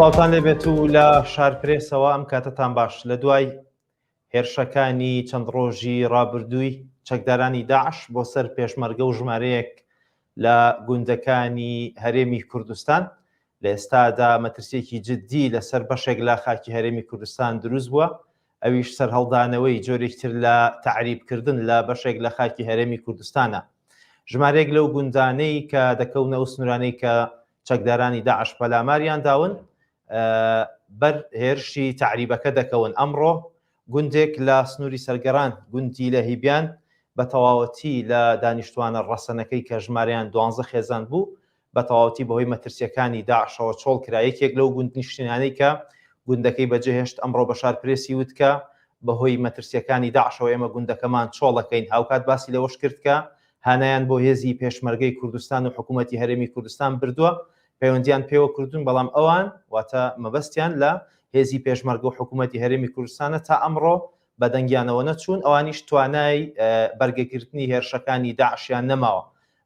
سڵاوتان لێبێت و لە شارپرێسەوە ئەم کاتتان باش. لە دوای هێرشەکانی چەند ڕۆژی ڕابردووی چەکدارانی داعش بۆ سەر پێشمەرگە و ژمارەیەک لە گوندەکانی هەرێمی کوردستان لە ئێستادا مەترسیەکی جددی لەسەر بەشێک لە خاکی هەرێمی کوردستان دروست بووە، ئەویش سەرهەڵدانەوەی جۆرێکتر لە تعریبکردن لە بەشێک لە خاکی هەرێمی کوردستانە. ژمارەیەک لەو گوندانەی کە دەکەونە ئەو سنوورانەی کە چەکدارانی داعش پەلاماریان داون بەر هێرشی تعریبەکە دەکەون. ئەمڕۆ گوندێک لە سنووری سەرگەڕان گوندی لە هیبیان بە تەواوەتی لە دانیشتوانە ڕەسەنەکەی کە ژمارەیان 12 خێزان بوو بە تەواوەتی بەهۆی مەترسیەکانی داعشەوە چۆڵ کرا. یەکێک لەو گوند نیشتینانەی کە گوندەکەی بەجێهێشت ئەمڕۆ بە شارپرێسی وت کە بەهۆی مەترسیەکانی داعشەوە ئێمە گوندەکەمان چۆڵەکەین. هاوکات باسی لەوەش کرد کە هانایان بۆ هێزی پێشمەرگەی کوردستان و حکوومەتی هەرێمی کوردستان بردووە، پەیوەندیان پێوە کردوون، بەڵام ئەوان واتە مەبەستیان لە هێزی پێشمەرگە و حکوومەتی هەرێمی کوردستانە تا ئەمڕۆ بە دەنگیانەوە نەچوون، ئەوانیش توانای بەرگەگرتنی هێرشەکانی داعشیان نەماوە.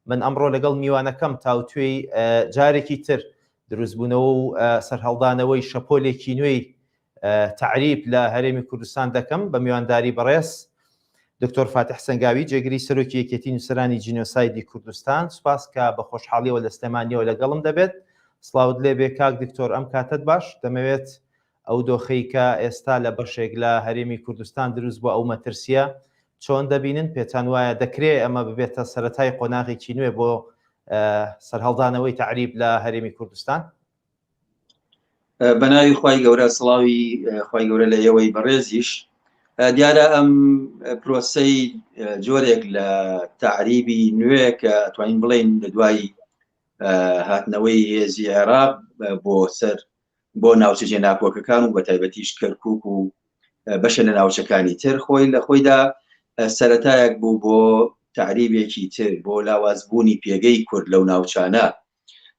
من ئەمڕۆ لەگەڵ میوانەکەم تاوتوێی جارێکی تر دروستبوونەوە و سەرهەڵدانەوەی شەپۆلێکی نوێی تعریب لە هەرێمی کوردستان دەکەم بە میوانداری بەڕێز دکتۆر فاتح سەنگاوی، جێگری سەرۆکی یەکێتی نووسەرانی جینۆسایدی کوردستان. سوپاس کە بە خۆشحاڵیەوە لە سلێمانیەوە لەگەڵم دەبێت. سڵاوت لێبێ کاک دکتۆر، ئەم کاتت باش. دەمەوێت ئەو دۆخەی کە ئێستا لە بەشێک لە هەرێمی کوردستان دروست بووە ئەو مەترسیە چۆن دەبینن؟ پێتان وایە دەکرێت ئەمە ببێتە سەرەتای قۆناغێکی نوێ بۆ سەرهەڵدانەوەی تعریب لە هەرێمی کوردستان؟ بەناوی خوای گەورە، سڵاوی خوای گەورە لە ئێوەی بەڕێزیش. دیارە ئەم پرۆسەی جۆرێک لە تعریبی نوێ کە توانین بڵێن لە دوای هاتنەوەی هێزی عێراق بۆ ناوچەجێ ناکۆکەکان و بە تایبەتیش کەرکووک و بەشە لە ناوچەکانی تر خۆی لە خۆیدا سەرەتایەک بوو بۆ تعریبێکی تر بۆ لاوازبوونی پێگەی کورد لەو ناوچانە،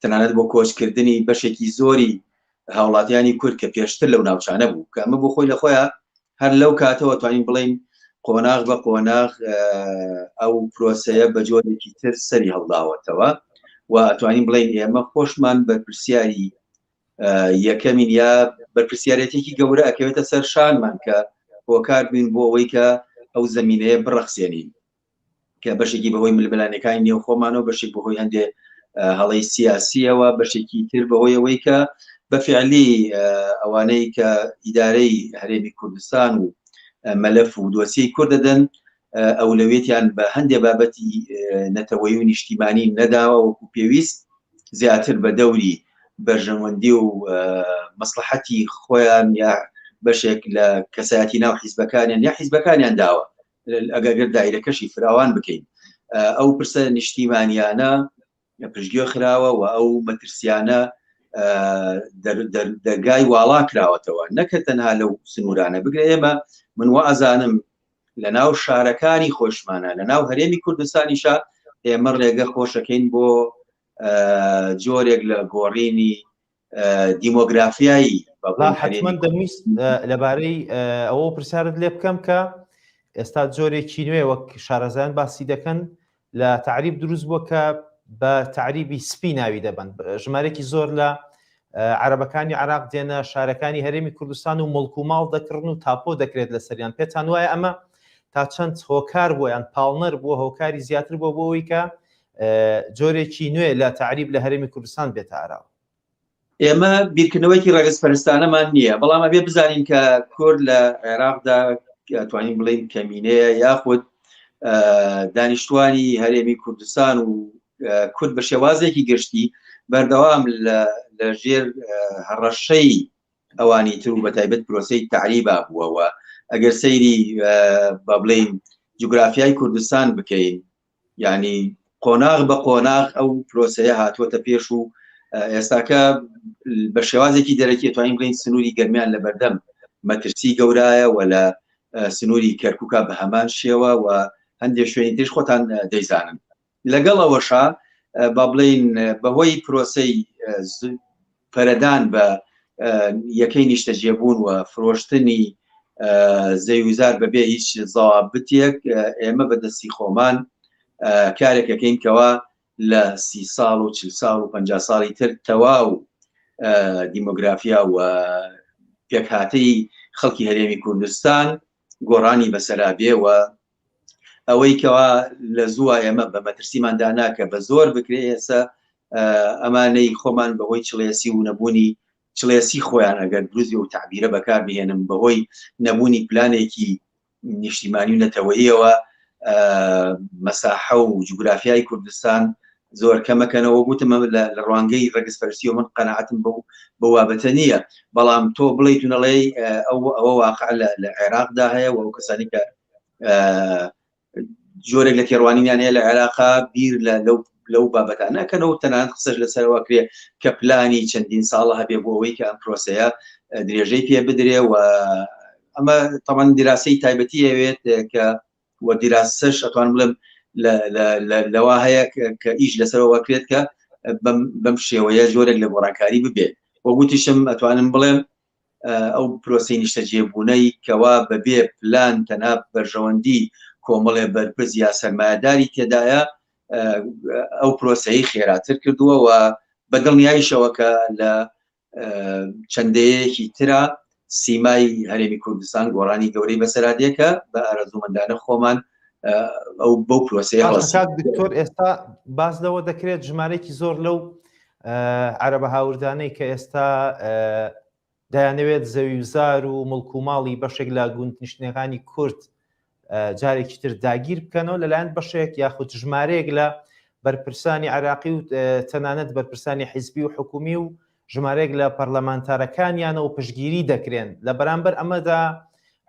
تەنانەت بۆ کۆچکردنی بەشێکی زۆری هاوڵاتیانی کورد کە پێشتر لەو ناوچانە بوو، کە ئەمە بۆ خۆی لە خۆیان هەر لەو کاتەوە توانین بڵین قۆناغ بە قۆناغ ئەو پرۆسەیە بە جۆرێکی تر سەری هەڵداوەتەوە و توانین بڵین ئێمە خۆشمان بەرپرسیاری یەکەمین یا بەرپرسیارەتێکی گەورە ئەکەوێتە سەر شانمان کە هۆکار بین بۆ ئەوەی کە ئەو زەمینەیە بڕەخسێنین، کە بەشێکی بەهۆی ململانەکانی نێو خۆمانەوە، بەشێک بەهۆی هەندێک هەڵەی سیاسیەوە، بەشێکی تر بەهۆی ئەوەی کە بەفعلی ئەوانەی کە ئیدارەی هەرێمی کوردستان و مەلەف و دۆسیەی کورد دەدەن ئەولەوێتیان بە هەندێک بابەتی نەتەوەیی و نیشتیمانی نەداوە، وەکو پێویست زیاتر بە دەوری بەرژەوەندی و مەسلحەتی خۆیان یا بەشێک لە کەسایەتی ناو حیزبەکانیان یا حیزبەکانیان داوە ئەگەر دایرەکەشی فراوان بکەین. ئەو پرسە نیشتیمانیانە پشتگوێ خراوە و ئەو مەترسیانە دەرگای واڵا کراوەتەوە، نەکە تەنها لەو سنوورانە بگرێ. ئێمە من وەزانم لە ناو شارەکانی خۆشمانە لە ناو هەرێمی کوردستانیشا ئێمە ڕێگە خۆشەکەین بۆ جۆرێک لە گۆڕینی دیمۆگرافیایی. حتمما دەویست لەبارەی ئەوە پرسیارت لێ بکەم کە ئێستا جۆرێکی نوێ وەک شارەزایان باسی دەکەن لە تعریب دروست بووە کە بە تعریبی سپی ناوی دەبن. ژمارێکی زۆر لە عەرەبەکانی عێراق دێنە شارەکانی هەرێمی کوردستان و مڵک و ماڵ دەکردن و تاپۆ دەکرێت لەسەریان. پێتان وایە ئەمە تا چەند هۆکار بووە یان پاڵنەر بووە، هۆکاری زیاتر بووە بۆ ئەوەی کە جۆرێکی نوێ لە تعریب لە هەرێمی کوردستان بێتە ئاراوە؟ ئێمە بیرکردنەوەیکی ڕێگەزپەرستانەمان نییە، بەڵام ئەبێ بزانین کە کورد لە عێراقدا توانین بڵین کەمینەیە یاخود دانیشتوانی هەرێمی کوردستان و کورد بە شێوازێکی گشتی بەردەوام لە ژێر هەڕەشەی ئەوانی تر و بە تایبەت پرۆسەی تعریبا بووەوە. ئەگەر سەیری بە بڵین جوگرافیای کوردستان بکەین، یعنی قۆناغ بە قۆناغ ئەو پرۆسەیە هاتووەتە پێش و ئێستاکە بە شێوازێکی دەرەکی توانین بڵین سنووری گەرمیان لە بەردەم مەترسی گەورایە و لە سنووری کەرکووکە بە هەمان شێوە و هەندێک شوێنی ترش خۆتان دەیزانن. لەگەڵ ئەوەشا با بڵین بەهۆی پرۆسەی پەرەدان بە یەکەی نیشتەجێبوون و فرۆشتنی زەیوزار بەبێ هیچ زەوابەتێک ئێمە بەدەستی خۆمان کارێکەکەین کەوا لە 30 ساڵ و 40 ساڵ و 50 ساڵی تر تەواو دیمۆگرافیا و پێکهاتەی خەڵکی هەرێمی کوردستان گۆڕانی بەسەرا بێەوە ئەوەی کەوا لە زووە ئێمە بە مەترسیماندا ناکە بە زۆر بکرێ ئێستا ئەمانەی خۆمان بەهۆی چڵێسی و نەبوونی چڵێسی خۆیان ئەگەر دروزی و تعبیرە بەکار بهێنم بەهۆی نەبوونی پلانێکی نیشتیمانی و نەتەوەییەوە مەساحە و جوگرافیای کوردستان زۆر کەمەکەنەوە گوتم لە ڕوانگەی ڕێگەسپەرستی و من قەناعەتم بە بابەتە نییە بەڵام تۆ بڵێیت نەڵێ ئەوە واقع لە عێراقدا هەیە و ئەو کەسانی کە جۆرێک لە تێڕوانینیان هەیە لە عێراقا بیر لەو بابەتان نەکەنەوە تەنانەت قسەش لەسەرەوە کرێ کە پلانی چەندین ساڵە هەبێ بۆ ئەوەی کە ئەم پرۆسەیە درێژەی پێ بدرێ و ئەمە تەمان دیراسەی تایبەتی هەوێت کە وە دیراسەش ئەتوان بڵێم لەوا هەیە کە ئیش لەسەرەوە کرێت کە بەم شێوەیە جۆرێک لە گۆڕانکاری ببێت وە گوتیشم ئەتوانم بڵێم ئەو پرۆسەی نیشتەجێبوونەی کەوا بەبێ پلان تەنها بەرژەوەندی کۆمەڵێ بەرپرس یا سەرمایهداری تێدایە ئەو پرۆسەی خێراتر کردووە و بەدڵنیاییشەوە کە لە چەندەیەکی ترە سیمای هەرێمی کوردستان گۆڕانی گەورەی بەسەرادێکە بە ئارەزومەندانە خۆمان ئەو بەو پرۆسەیە دکتۆر ئێستا باس لەوە دەکرێت ژمارەیەکی زۆر لەو عەرەبە هاوردانەی کە ئێستا دەیانەوێت زەویوزار و مڵک و ماڵی بەشێک لە گوندنیشتنەکانی کورد جارێکی تر داگیر بکەنەوە لەلایەن بەشێک یاخود ژمارەیەک لە بەرپرسانی عراقی و تەنانەت بەرپرسانی حیزبی و حکومی و ژمارەیەک لە پەرلەمانتارەکانیانەوە پشگیری دەکرێن لە بەرامبەر ئەمەدا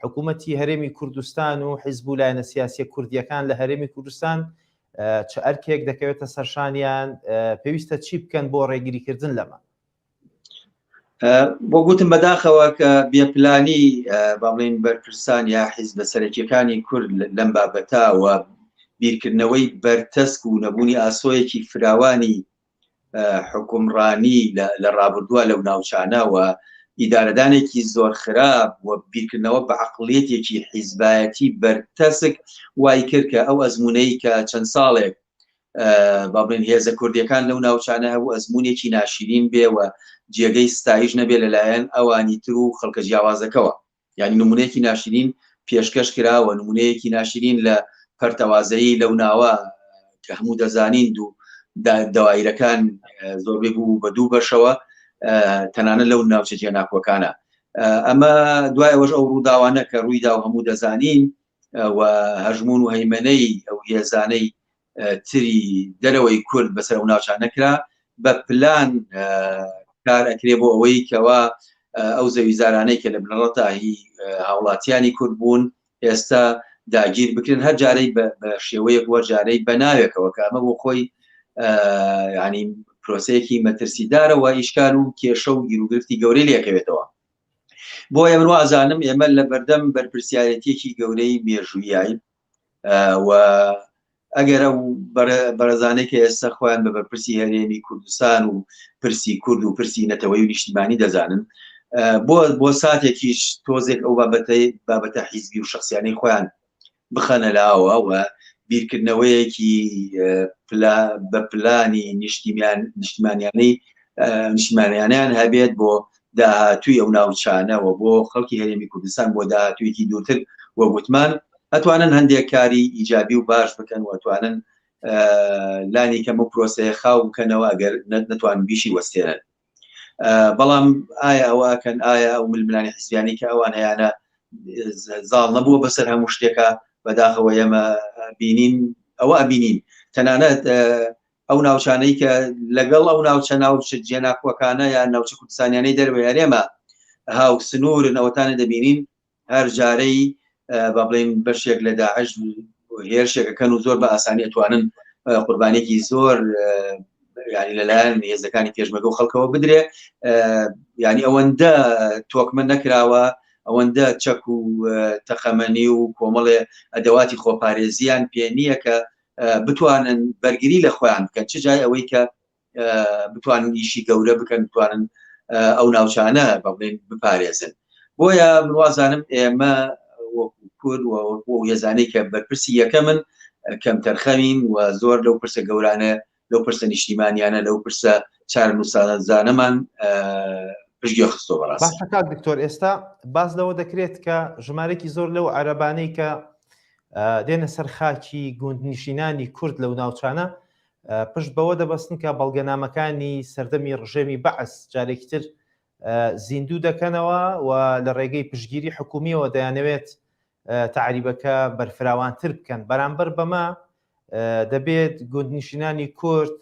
حکوومەتی هەرێمی کوردستان و حیزب و لایەنە سیاسی کوردیەکان لە هەرێمی کوردستان چ ئەرکێک دەکەوێتە سەرشانیان پێویستە چی بکەن بۆ ڕێگیریکردن لەمە بۆ گوتم بەداخەوە کە بێپلانی با بڵێن بەرپرسان یا حیزبە سەرەکیەکانی کورد لەم بابەتاوە بیرکردنەوەی بەرتەسک و نەبوونی ئاسۆیەکی فراوانی حکومڕانی لە ڕابردووە لەو ناوچانەوە ئیدارەدانێکی زۆر خراپ و بیرکردنەوە بە عەقڵیەتێکی حیزبایەتی بەرتەسک وای کرد کە ئەو ئەزمونەی کە چەند ساڵێک با بڵێن هێزە کوردیەکان لەو ناوچانە هەبوو ئەزمونێکی ناشرین بێوە جێگەی ستایش نەبێ لەلایەن ئەوانی تر و خەڵکە جیاوازەکەەوە یعنی نمونەیەکی ناشرین پێشکەش کراوە نمونەیەکی ناشرین لە پەرتەوازایی لەو ناوە کە هەموو دەزانین و دەوایرەکان زۆربەی بوو بە دوو بەشەوە تەنانە لەو ناوچە جێناکۆکانە ئەمە دوای ئەوەش ئەو ڕووداوانە کە ڕوویدا و هەموو دەزانین و هەژمون و هەیمەنەی ئەو هێزانەی تری دەرەوەی کورد بەسەر ئەو ناوچان نەکرا بە پلان کار ئەکرێ بۆ ئەوەی کەوا ئەو زەویزارانەی کە لە بنەڕەتاهی هاوڵاتیانی کورد بوون ئێستا داگیر بکرن هەر جارەی بە شێوەیەک وە جارەی بە ناوێکەوە کە ئەمە بۆ خۆی ینی پرۆسەیەکی مەترسیدارەوە ئیشکال و کێشە و گیرروگرفتی گەورەی لێکەوێتەوە بۆیە من وازانم ئێمە لە بەردەم بەرپرسیارەتێکی گەورەی مێژوویین و ئەگەر ئەو بەرەزانەی کە ئێستا خۆیان بە بەرپرسی هەرێمی کوردستان و پرسی کورد و پرسی نەتەوەی و نیشتیمانی دەزانن بۆ ساتێکیش تۆزێک ئەو بابەتە حیزبی و شخصیانەی خۆیان بخەنە لاوە و بیرکردنەوەیەکی بە پلانی نیشتیمانیانیان هەبێت بۆ داهاتووی ئەو ناوچانەوە بۆ خەڵکی هەرێمی کوردستان بۆ داهاتوویەکی دوورتر وە گوتمان ئەتوانن هەندێک کاری ئیجابی و باش بکەن و ئەتوانن لانی کەم و پرۆسەیە خاو بکەنەوە ئەگەر نەتوان بیشی وەستێنن بەڵام ئایا ئەوەکەن ئایا ئەو ململانی حیزبیانی کە ئەوان هەیەە زاڵ نەبووە بەسەر هەموو شتێکە بەداخەوە ئێمە بینین ئەوە ئەبینین تەنانەت ئەو ناوچانەی کە لەگەڵ ئەو ناوچە جێناکۆکانە یان ناوچە کوردستانیانەی دەروێ هەرێمە هاو سنوورن ئەوەتانە دەبینین هەر جارەی با بڵێن بەشێک لە داعش هێرشێکەکەن و زۆر بە ئاسانی ئەتوانن قوربانێکی زۆر ینی لەلایەن هێزەکانی پێشمەرگە و خەڵکەوە بدرێ ینی ئەوەندە تۆکمە نەکراوە ئەوەندە چەک و تەخەمەنی و کۆمەڵێ ئەدەواتی خۆپارێزیان پێ نییە کە بتوانن بەرگری لە خۆیان بکەن چ جای ئەوەی کە بتوانن ئیشی گەورە بکەن بتوانن ئەو ناوچانە بە بڵێن بپارێزن بۆیە بوازانم ئێمە وەکو کورد و هێزانەی کە بەرپرسی یەکەمن کەم تەرخەمین و زۆر لەو پرسە گەورانە لەو پرسە نیشتیمانیانە لەو پرسە چارە نووسانەزانەمان پشتگوێ خستۆ بەڕاستی. باشە کاک دکتۆر، ئێستا باز لەوە دەکرێت کە ژمارەی زۆر لەو عەرەبانەی کە دێنە سەر خاکی گوندنشینانی کورد لەو ناوچانە پشت بەوە دەبەستن کە بەڵگەنامەکانی سەردەمی ڕژێمی بەعس جارێکی تر زیندوو دەکەنەوە و لە ڕێگەی پشتگیری حکومیەوە دەیانەوێت تعریبەکە بەرفراوانتر بکەن. بەرامبەر بەمە دەبێت گوندنشینانی کورد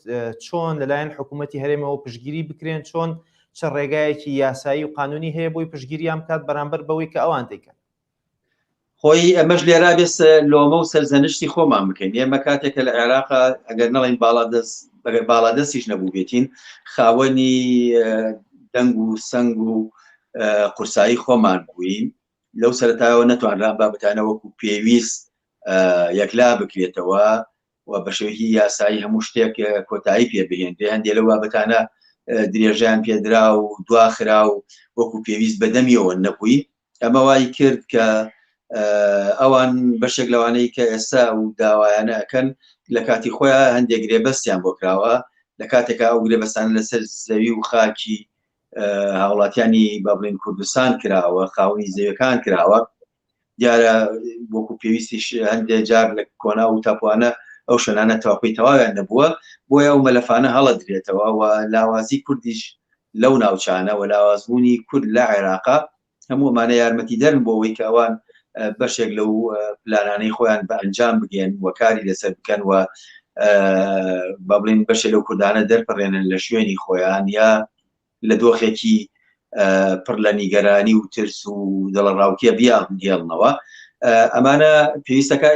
چۆن لەلایەن حکوومەتی هەرێمەوە پشتگیری بکرێن، چۆن چه ڕێگایەکی یاسایی و قانونی هەیە بۆی پشتگیریان بکات بەرامبەر بەوەی کە ئەوان دەیکەن. خۆی ئەمەش لێرا بێت لۆمە و سەرزەنشتی خۆمان بکەین. ئێمە کاتێکە لە عێراقا ئەگەر نەڵێن باڵادەستیش نەبوو بێتین، خاوەنی دەنگ و سەنگ و قورسایی خۆمان بووین، لەو سەرەتایەوە نەتوانران بابەتانە وەکو پێویست یەکلا بکرێتەوە و بە شێوەیەکی یاسایی هەموو شتێک کۆتایی پێ بهێنرێ. هەندێک لەو بابەتانە درێژیان پێدرا و دواخرا و وەکو پێویست بەدەمیەوە نەبووی. ئەمە وای کرد کە ئەوان بەشێک لەوانەی کە ئێستا و داوایانە ئەکەن لە کاتی خۆیان هەندێک گرێبەستیان بۆ کراوە، لە کاتێکە ئەو گرێبەستان لەسەر زەوی و خاکی هاوڵاتیانی با بڵێن کوردستان کراوە، خاوەنی زەویەکان کراوە. دیارە وەکو پێویستیش هەندێک جار لە کۆنا و تاپوانە ئەو شوێنانە تەواقی تەواویان نەبووە، بۆیە ئەو مەلەفانە هەڵەدرێتەوە و لاوازی کوردیش لەو ناوچانە و لاوازبوونی کورد لە عێراقا هەموو ئەمانە یارمەتی دەرن بۆ ئەوەی کە ئەوان بەشێک لەو پلانانەی خۆیان بە ئەنجام بگەن و کاری لەسەر بکەن و با بڵێن بەشێک لەو کوردانە دەرپەڕێنن لە شوێنی خۆیان یا لە دۆخێکی پڕ لە نیگەرانی و ترس و دڵەڕاوتیە بیاڵنەوە. ئەمانە پێویستەکە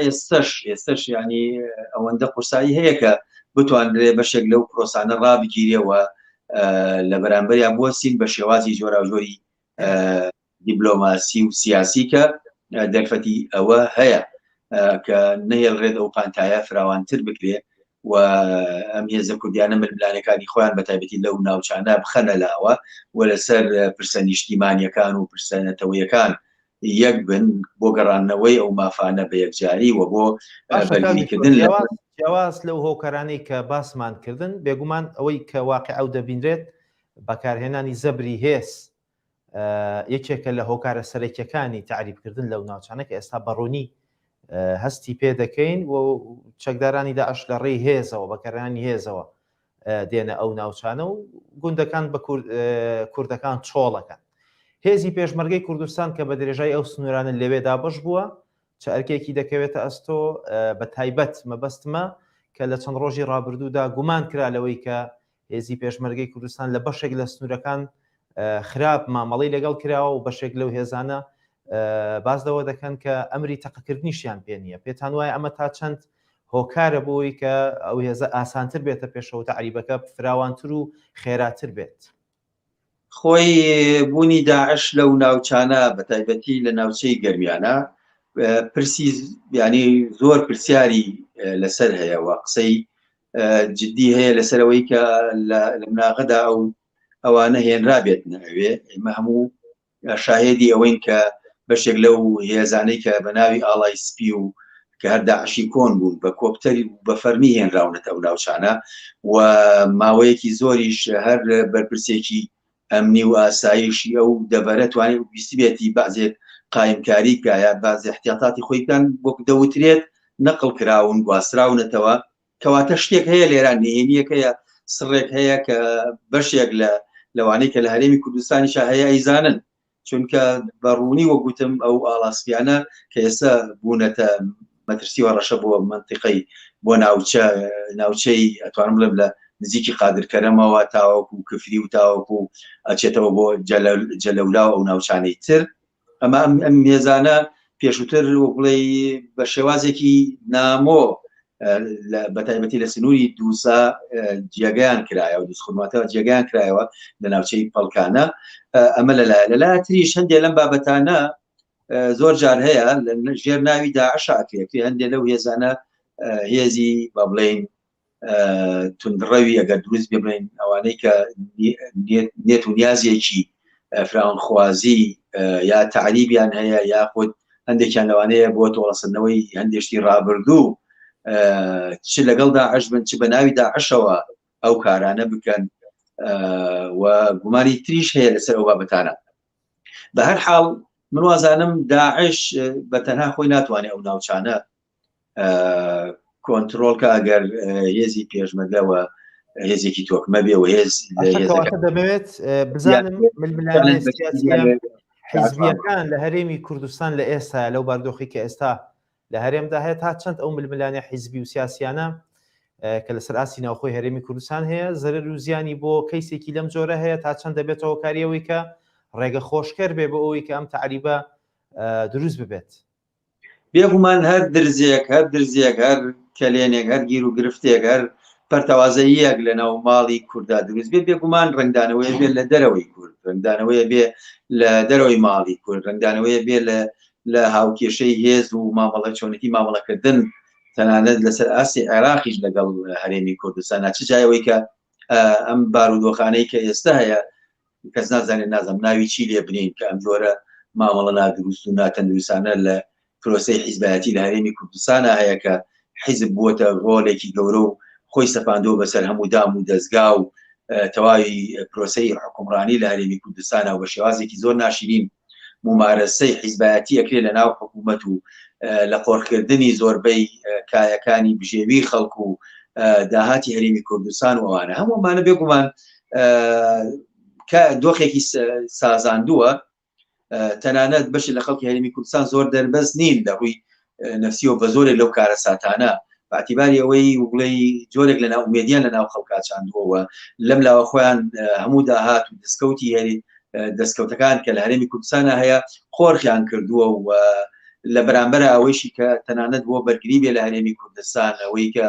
ئێستش ینی ئەوەندە قورسایی هەیە کە بتوانرێ بەشێک لەو پرۆسانە ڕابگیرێەوە لە بەرامبەریان بوەستین بە شێوازی جۆراوجۆری دیبلۆماسی و سیاسی کە دەرفەتی ئەوە هەیە کە نەهێڵڕێت ئەو پانتایە فراوانتر بکرێ و ئەم هێزە کوردیانە ململانەکانی خۆیان بە تایبەتی لەو ناوچانە بخەنە لاوە و لەسەر پرسە نیشتیمانیەکان و پرسە نەتەوەیەکان یەک بن بۆ گەڕانەوەی ئەو مافانە بە یەکجاری و بۆ بەرگریکردن جیاواز لەو هۆکارانەی کە باسمان کردن. بێگومان ئەوەی کە واقع ئەو دەبینرێت بەکارهێنانی زەبری هێز یەکێکە لە هۆکارە سەرەکیەکانی تعریبکردن لەو ناوچانە کە ئێستا بەڕوونی هەستی پێ دەکەین و چەکدارانی داعش لە ڕێی هێزەوە بەکارهێنانی هێزەوە دێنە ئەو ناوچانە و گوندەکان بە کوردەکان چۆڵەکەن. هێزی پێشمەرگەی کوردستان کە بە درێژای ئەو سنوورانە لەوێدا بەش بووە چ ئەرکێکی دەکەوێتە ئەستۆ بە تایبەت مەبەستمە کە لە چەند ڕۆژی ڕابردوودا گومان کرا لەوەی کە هێزی پێشمەرگەی کوردستان لە بەشێک لە سنوورەکان خراپ مامەڵی لەگەڵ کراوە و بەشێک لەو هێزانە بازدەوە دەکەن کە ئەمری تەقەکردنیشیان پێ نییە. پێتان وایە ئەمە تا چەند هۆکارە بۆی کە ئەو هێزە ئاسانتر بێتە پێشەوە تعریبەکە فراوانتر و خێراتر بێت؟ خۆی بوونی داعش لەو ناوچانە بە تایبەتی لە ناوچەی گەرمیانە پرسی ینی زۆر پرسیاری لەسەر هەیە و قسەی جددی هەیە لەسەرەوەی کە لە مناقەدا ئەوانە هێنرا بێت نەوێ. ئێمە هەموو شاهێدی ئەوەین کە بەشێک لەو هێزانەی کە بە ناوی ئاڵای سپی و کە هەر داعشی کۆن بوون بە کۆپتەری بە فەرمی هێنراونەتە ئەو ناوچانە و ماوەیەکی زۆریش هەر بەرپرسێکی ئەمنی و ئاسایشی ئەو دەبەرە توانێت ویستی بێتی بەعزێک قایمکاری کایە بەعزێ احتیاطاتی خۆیکان بۆ دەوترێت نەقڵ کراون گواستراونەتەوە. کەواتە شتێک هەیە لێران نهێنیەکەیە سڕێک هەیە کە بەشێک لەوانەی کە لە هەرێمی کوردستانیش هەیە ئەیزانن، چونکە بەڕوونی وەگوتم ئەو ئاڵاسپیانە کە ئێستا بوونەتە مەترسی و ڕەشە بۆ منتیقەی بۆ ناوچەی ئەتوانم بڵێم لە نزیکی قادرکەرەمەوە تاوەکو کفری و تاوەکو ئەچێتەوە بۆ جەلەولا و ئەو ناوچانەی تر. ئەمە ئەم هێزانە پێشووتر بڵێ بە شێوازێکی نامۆ بە تایبەتی لە سنووری دووسا جێگەیان کرایە و دووسخورماتەوە جێگەیان کرایەوە لە ناوچەی پەڵکانە. ئەمە لەلایە تریش هەندێک لەم بابەتانە زۆر جار هەیە ژێر ناوی داعش ئاکرێتی هەندێک لەو هێزانە هێزی با بڵێن توندڕەوی ئەگەر دروست بێ بڵێن ئەوانەی کە نێت و نیازێکی فراوانخوازی یا تعریبیان هەیە یاخود هەندێکیان لەوانەیە بۆ تۆڵەسەندنەوەی هەندێشتی ڕابردوو چ لەگەڵ داعش بن چ بە ناوی داعشەوە ئەو کارانە بکەن و گومانی تریش هەیە لەسەر ئەو بابەتانە. بە هەر حاڵ من وازانم داعش بە تەنها خۆی ناتوانێت ئەو ناوچانە کۆنتترۆلکە ئەگەر هێزی پێشمەرگەوە هێزێکی تۆکمە بێ و هێز دەبێت بزانم حیزبیەکان لە هەرێمی کوردستان لە ئێستا لەو باردۆخی کە ئێستا لە هەرێمدا هەیە تا چەند ئەو ململانە حیزبی و سیاسیانە کە لەسەر ئاسی ناوخۆی هەرێمی کوردستان هەیە زەرر و زیانی بۆ کەیسێکی لەم جۆرە هەیە تا چەند دەبێتەوە کاریەوەی کە ڕێگە خۆشکەر بێ بە ئەوەی کە ئەم تعریبە دروست ببێت. بێگومان هەر درزێک هەر کەلێنێک هەر گیر و گرفتێک هەر پەرتەوازەیەک لە ناو ماڵی کووردا دروست بێت بێگومان ڕنگدانەوەی بێت لە دەرەوەی کورد ڕنگدانەوەی بێ لە دەرەوەی ماڵی کورد ڕنگدانەوەی بێ لە هاوکێشەی هێز و مامەڵە چۆنەتی مامەڵەکردن تەنانەت لەسەر ئاسی عێراقیش لەگەڵ هەرێمی کوردستان چ جایەوەی کە ئەم بارودۆخانەی کە ئێستا هەیە کەس نازانێت نازم ناوی چی لێ بنین کە ئەم جۆرە مامەڵە نادروست و ناتەندروستانە لە پرۆسەی حیزبایەتی لە هەرێمی کوردستانە هەیە کە حیزب بووەتە ڕۆڵێکی گەورە و خۆی سەپاندۆ بەسەر هەموو دام و دەستگا و تەواوی پرۆسەی حکومڕانی لە هەرێمی کوردستانە و بە شێوازێکی زۆر ناشرین ممارەسەی حیزبایەتی ئەکرێت لە ناو حکوومەت و لە قۆڕکردنی زۆربەی کایەکانی بژێوی خەڵک و داهاتی هەرێمی کوردستان و ئەوانە هەموومانە بێگومان دۆخێکی سازاندووە تەنانەت بەش لە خەڵکی هەرێمی کوردستان زۆر دەربەست نین لە ڕووی نەفسیەوە بە زۆرێک لەو کارە ساتانە باعتیباری ئەوەی وڵی جۆرێک لە ناو ئومێدیان لە ناو خەڵکا چاندووەوە لەم لاوە خۆیان هەموو داهات و دەستکەوتی هەری دەستکەوتەکان کە لە هەرێمی کوردستانە هەیە خۆرخیان کردووە و لە بەرامبەر ئەوەیشی کە تەنانەت بۆ بەرگری بێ لە هەرێمی کوردستان ئەوەی کە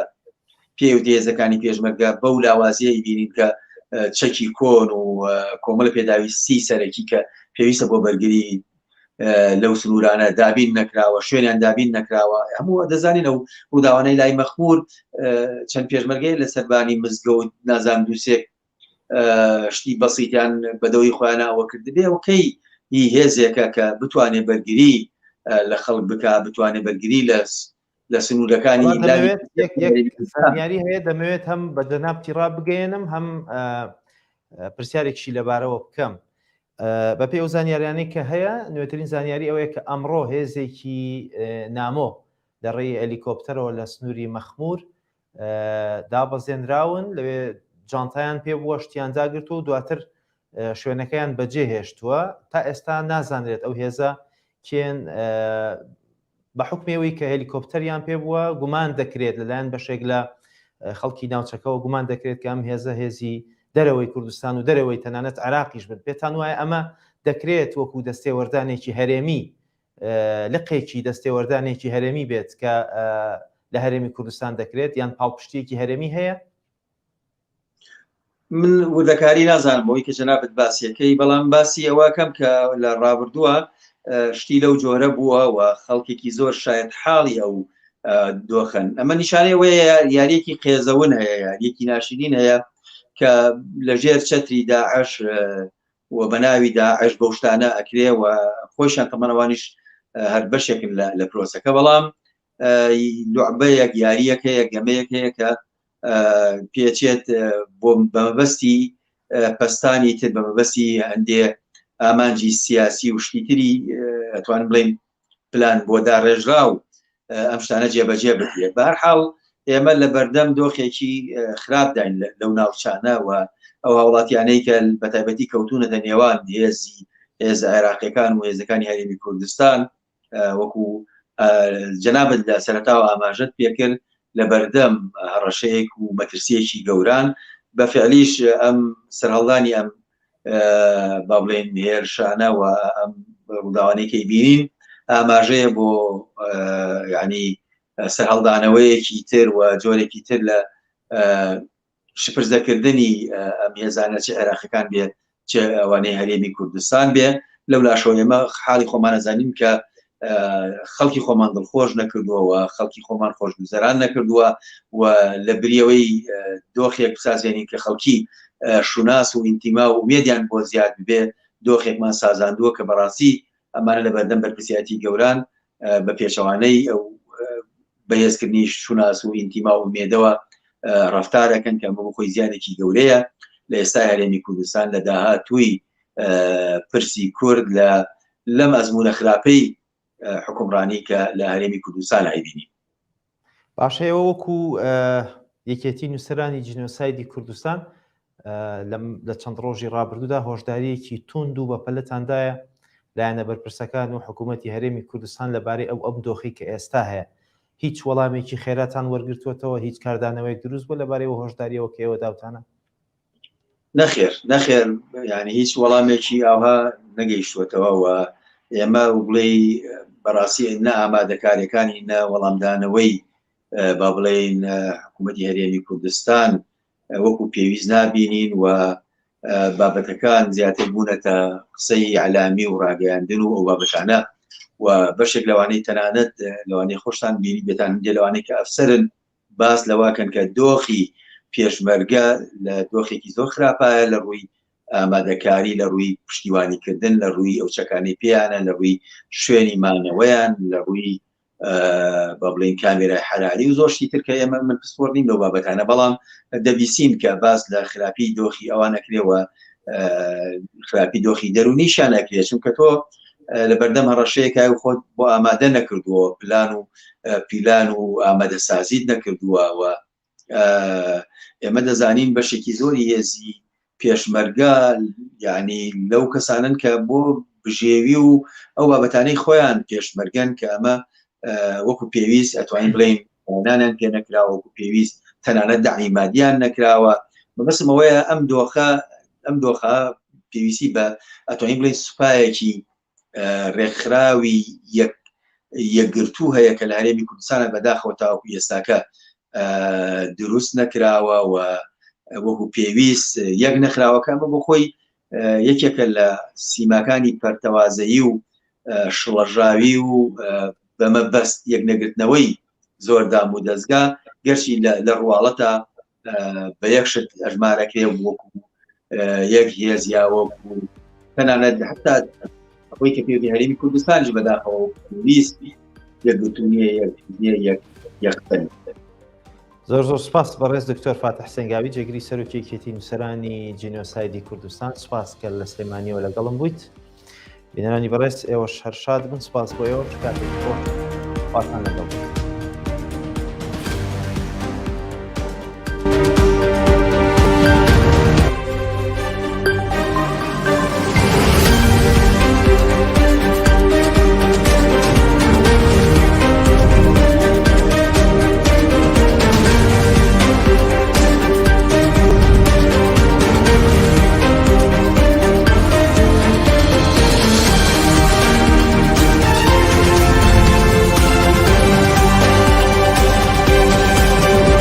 پێوتی هێزەکانی پێشمەرگە بەو لاوازیەی بینین کە چەکی کۆن و کۆمەڵە پێداویستی سەرەکی کە پێویستە بۆ بەرگری لەو سنوورانە دابین نەکراوە شوێنیان دابین نەکراوە هەموو دەزانین ئەو ڕووداوانەی لای مەخمور چەند پێشمەرگەی لە سەربانی مزگەوت نازان دووسێک شتی بەسییتیان بەدەوی خۆیانەوە کردبێ ئەوکەی هی هێزێکە کە بتوانێت بەرگری لە خەڵک بک بتوانێت بەرگری لە سنوورەکانی زانیاری هەیە دەمەوێت هەم بە جەنابتی ڕابگەێنم هەم پرسیارێکشی لەبارەوە بکەم بەپێی ئەو زانیاریانەی کە هەیە نوێترین زانیاری ئەوەیە کە ئەمڕۆ هێزێکی نامۆ دەڕێی هەلیکۆپتەرەوە لە سنووری مەخمور دابەزێنراون لەوێ جانتایان پێ بووە شتیان داگرت و دواتر شوێنەکەیان بەجێ هێشتووە تا ئێستا نازانرێت ئەو هێزە کێن بە حکمەوەی کە هەلیکۆپتەریان پێ بووە گومان دەکرێت لەلایەن بەشێک لە خەڵکی ناوچەکەەوە گومان دەکرێت کە ئەم هێزە هێزی دەرەوەی کوردستان و دەرەوەی تەنانەت عراقیش بن پێتان وایە ئەمە دەکرێت وەکو دەستێوەردانێکی هەرێمی لقێکی دەستێوەردانێکی هەرێمی بێت کە لە هەرێمی کوردستان دەکرێت یان پاڵپشتێکی هەرێمی هەیە من وردەکاری نازانم بۆی کە جەنابەت باسیەکەی بەڵام باسی ئەوەکەم کە لە ڕابردووە شتی لەو جۆرە بووە و خەڵکێکی زۆر شاید حاڵی ئەو دۆخن ئەمە نیشانەی وەیە یاریەکی قێزەون هەیە یاریەکی ناشرین هەیە کە لەژێر چەتری داعش و بەناوی داعش بەو شتانە ئەکرێ و خۆشیان تەمەنەوانیش هەر بەشێکن لە پرۆسەکە بەڵام لوعبەیەک یاریەک هەیە گەمەیەک هەیە کە پێچێت بۆ بەمەبەستی پەستانی تر بەمەبەستی هەندێ ئامانجی سیاسی و شتیتری ئەتوانم بڵین پلان بۆ داڕێژرا و ئەم شتانە جێبەجێ بکرێت بە هەر حاڵ ئێمە لە بەردەم دۆخێکی خراپداین لەو ناوچانە و ئەو هاوڵاتیانەی کە بە تایبەتی کەوتونەتە نێوان هێز عێراقیەکان و هێزەکانی هەرێمی کوردستان وەکو جەنابەت لە سەرەتاوە ئاماژەت پێکرد لە بەردەم هەڕەشەیەک و مەترسیەکی گەوران بە فعلیش ئەم سەرهەڵدانی ئەم با بڵێن هێرشانە و ئەم ڕووداوانەی بینین ئاماژەیە بۆ یعنی سەرهەڵدانەوەیەکی تر و جۆرێکی تر لە شپرزەکردنی ئەم هێزانە چه عێراقیەکان بێت چه ئەوانەی هەرێمی کوردستان بێ لەولاشەوە ئێمە حاڵی خۆمان ئەزانین کە خەڵکی خۆمان دڵخۆش نەکردووە خەڵکی خۆمان خۆشگوزەران نەکردووە و لە بریەوەی دۆخێک بسازێنین کە خەڵکی شوناس و ئینتیما و ئومێدیان بۆ زیاد ببێ دۆخێکمان سازاندووە کە بەڕاستی ئەمانە لە بەردەم بەرپرسیاتی گەوران بە پێچەوانەی ئەو بەهێزکردنی شوناس و ئینتیما و مێدەوە ڕفتارەکەن کە بۆ خۆی زیانێکی گەورەیە لە ئێستا هەرێمی کوردستان لە داهاتووی پرسی کورد لەم ئەزمونە خراپەی حکومڕانی کە لە هەرێمی کوردستان هەیبینی. باشەیەوە وەکو یەکێتی نووسەرانی جینۆسایدی کوردستان لە چەند ڕۆژی ڕابردوودا هۆشداریەکی توند و بەپەلەتاندایە لایەنە بەرپرسەکان و حکوومەتی هەرێمی کوردستان لەبارەی ئەم دۆخی کە ئێستا هەیە. هیچ وەڵامێکی خێراتان وەرگرتووەتەوە؟ هیچ کاردانەوەیك دروست بوو لەبارەی هۆشداریەوە کە ئێوە داوتانە؟ نەخێر یعنی هیچ وەڵامێکی ئاها نەگەیشتوەتەوە و ئێمە بڵێ بەڕاستی نە ئامادەکاریەکانی نە وەڵامدانەوەی با بڵێن حکوومەتی هەرێمی کوردستان وەکو پێویست نابینین و بابەتەکان زیاتر بوونەتە قسەی عەلامی و ڕاگەیاندن و ئەو بابەتانە و بەشێک لەوانەی تەنانەت لەوانەی خۆشتان بینی بێتان هەندێ لەوانەی کە ئەفسەرن باس لەواکەن کە دۆخی پێشمەرگە لە دۆخێکی زۆر خراپایە لە ڕووی ئامادەکاری، لە ڕووی پشتیوانیکردن، لە ڕووی ئەو چەکانی پێیانە، لە ڕووی شوێنی مانەوەیان، لە ڕووی با بڵێن کامێرای حەراری و زۆرشتی تر کە ئێمە من پسپۆردین لەو بابەتانە، بەڵام دەبیستین کە باس لە خراپی دۆخی ئەوان نەکرێەوە خراپی دۆخی دەرونیشان نەکرێت، چونکە تۆ لە بەردەم هەڕەشەیەکە خۆت بۆ ئامادە نەکردووە، پیلان و ئامادە سازیت نەکردووە و ئێمە دەزانین بەشێکی زۆری هێزی پێشمەرگە یعنی لەو کەسانن کە بۆ بژێوی و ئەو بابەتانەی خۆیان پێشمەرگەن کە ئەمە وەکو پێویست ئەتوانین بڵێن نانیان پێ نەکراوە، وەکو پێویست تەنانەت داعی مادیان نەکراوە. بەبەسم ئەوەیە ئەم دۆخە پێویستی بە ئەتوانین بڵێن سوپایەکی ڕێکخراوی یەکگرتوو هەیە کە لە هەرێمی کوردستانە بەداخەوە تاوەکو ئێستاکە دروست نەکراوە و وەکو پێویست یەک نەخراوەکە ئەمە بۆ خۆی یەکێکە لە سیماکانی پەرتەوازەیی و شڵەژاوی و بەمە بەست یەک نەگرتنەوەی زۆر دام و دەستگا گەرچی لە ڕواڵەتە بە یەکشت ئەژمارەکرێ وەکو یەک هێز یا وەکو تەنانەت حتا ئەوەی کە پێوی هەرێمی کوردستانیش بەداخەوە پێویست یەکگرتوونیە یەکتن. زۆر سپاس بەڕێز دکتۆر فاتح سەنگاوی جێگری سەرۆکی یەکێتی نووسەرانی جینۆسایدی کوردستان. سپاس کە لە سلێمانیەوە لەگەڵم بوویت. بینەرانی بەڕێز ئێوەش هەر شاد بن. سپاس بۆ ئێوە کاتێک خۆتان لەگەڵ.